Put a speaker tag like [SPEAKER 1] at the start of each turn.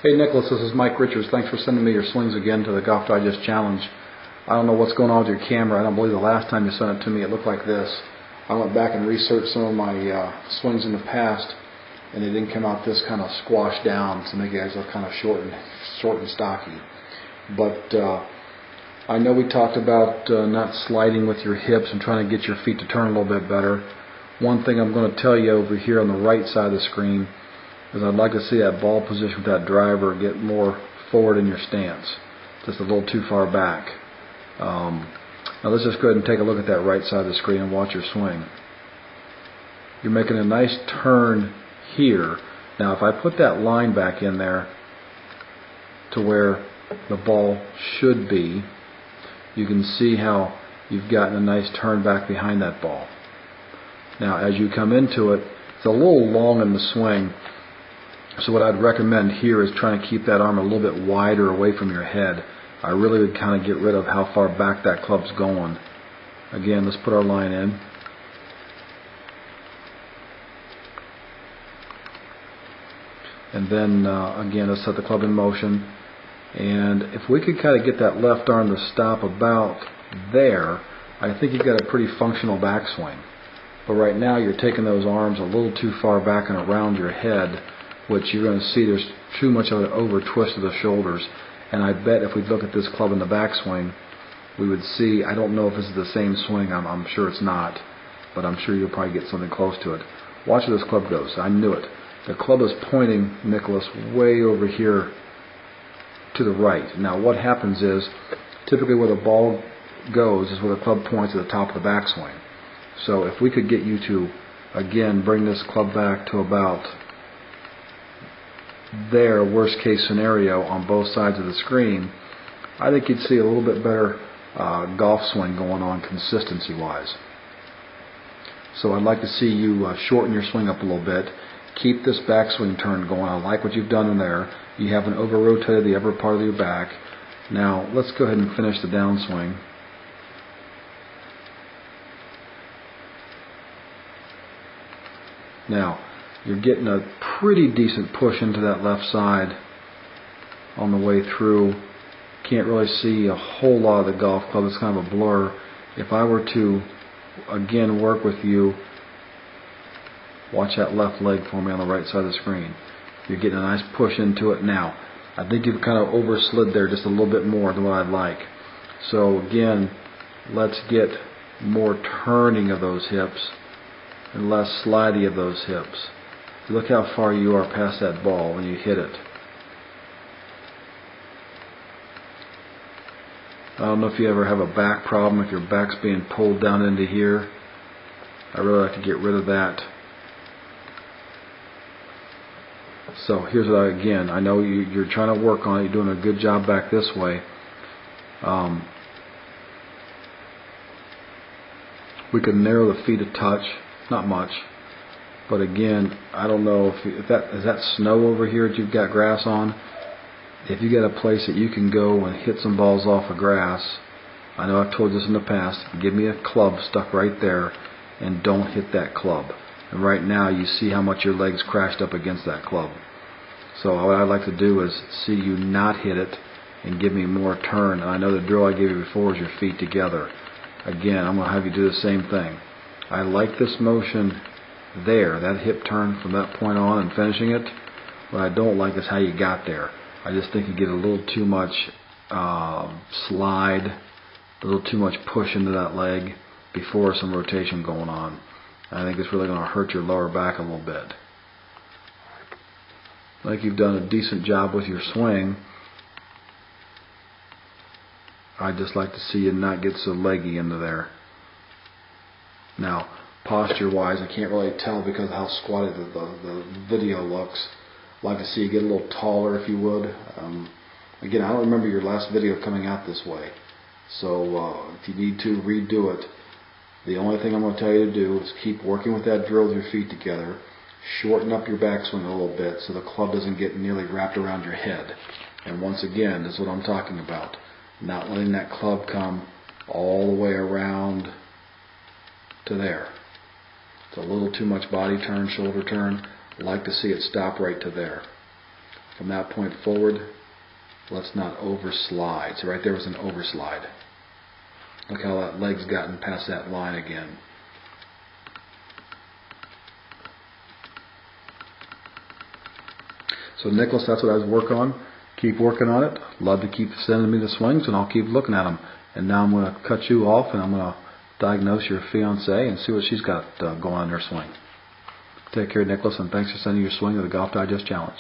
[SPEAKER 1] Hey Nicholas, this is Mike Richards. Thanks for sending me your swings again to the Golf Digest Challenge. I don't know what's going on with your camera. I don't believe the last time you sent it to me it looked like this. I went back and researched some of my swings in the past, and they didn't come out this kind of squashed down to make you guys look kind of short and stocky. But I know we talked about not sliding with your hips and trying to get your feet to turn a little bit better. One thing I'm going to tell you over here on the right side of the screen is I'd like to see that ball position with that driver get more forward in your stance, just a little too far back. Now let's just go ahead and take a look at that right side of the screen and watch your swing. You're making a nice turn here. Now if I put that line back in there to where the ball should be, you can see how you've gotten a nice turn back behind that ball. Now as you come into it, it's a little long in the swing. So what I'd recommend here is trying to keep that arm a little bit wider away from your head. I really would kind of get rid of how far back that club's going. Again, let's put our line in. And then again, let's set the club in motion. And if we could kind of get that left arm to stop about there, I think you've got a pretty functional backswing. But right now you're taking those arms a little too far back and around your head, which you're going to see there's too much of an over twist of the shoulders. And I bet if we look at this club in the backswing, we would see, I don't know if this is the same swing, I'm sure it's not, but I'm sure you'll probably get something close to it. Watch where this club goes. I knew it. The club is pointing, Nicholas, way over here to the right. Now what happens is, typically where the ball goes is where the club points at the top of the backswing. So if we could get you to, again, bring this club back to about there, worst case scenario on both sides of the screen, I think you'd see a little bit better golf swing going on consistency wise. So I'd like to see you shorten your swing up a little bit, keep this backswing turn going. I like what you've done in there. You haven't over rotated the upper part of your back. Now let's go ahead and finish the downswing. Now you're getting a pretty decent push into that left side on the way through. Can't really see a whole lot of the golf club. It's kind of a blur. If I were to again work with you, watch that left leg for me on the right side of the screen. You're getting a nice push into it. Now I think you've kind of overslid there just a little bit more than what I'd like. So again, let's get more turning of those hips and less slidey of those hips. Look how far you are past that ball when you hit it. I don't know if you ever have a back problem, if your back's being pulled down into here. I really like to get rid of that. So here's what again, I know you're trying to work on it. You're doing a good job back this way. We could narrow the feet a touch, not much. But again, I don't know if that is that snow over here that you've got grass on. If you got a place that you can go and hit some balls off of grass, I know I've told this in the past, give me a club stuck right there and don't hit that club. And right now you see how much your legs crashed up against that club. So what I'd like to do is see you not hit it and give me more turn. And I know the drill I gave you before is your feet together. Again, I'm going to have you do the same thing. I like this motion there, that hip turn from that point on and finishing it. What I don't like is how you got there. I just think you get a little too much slide, a little too much push into that leg before some rotation going on. I think it's really going to hurt your lower back a little bit. I think you've done a decent job with your swing. I'd just like to see you not get so leggy into there. Now, posture-wise, I can't really tell because of how squatted the video looks. I'd like to see you get a little taller if you would. Again, I don't remember your last video coming out this way. So if you need to redo it, the only thing I'm going to tell you to do is keep working with that drill with your feet together. Shorten up your backswing a little bit so the club doesn't get nearly wrapped around your head. And once again, this is what I'm talking about. Not letting that club come all the way around to there. It's a little too much body turn, shoulder turn. I'd like to see it stop right to there. From that point forward, let's not overslide. So right there was an overslide. Look how that leg's gotten past that line again. So Nicholas, that's what I was working on. Keep working on it. Love to keep sending me the swings, and I'll keep looking at them. And now I'm going to cut you off, and I'm going to diagnose your fiancée and see what she's got going on in her swing. Take care, Nicholas, and thanks for sending your swing to the Golf Digest Challenge.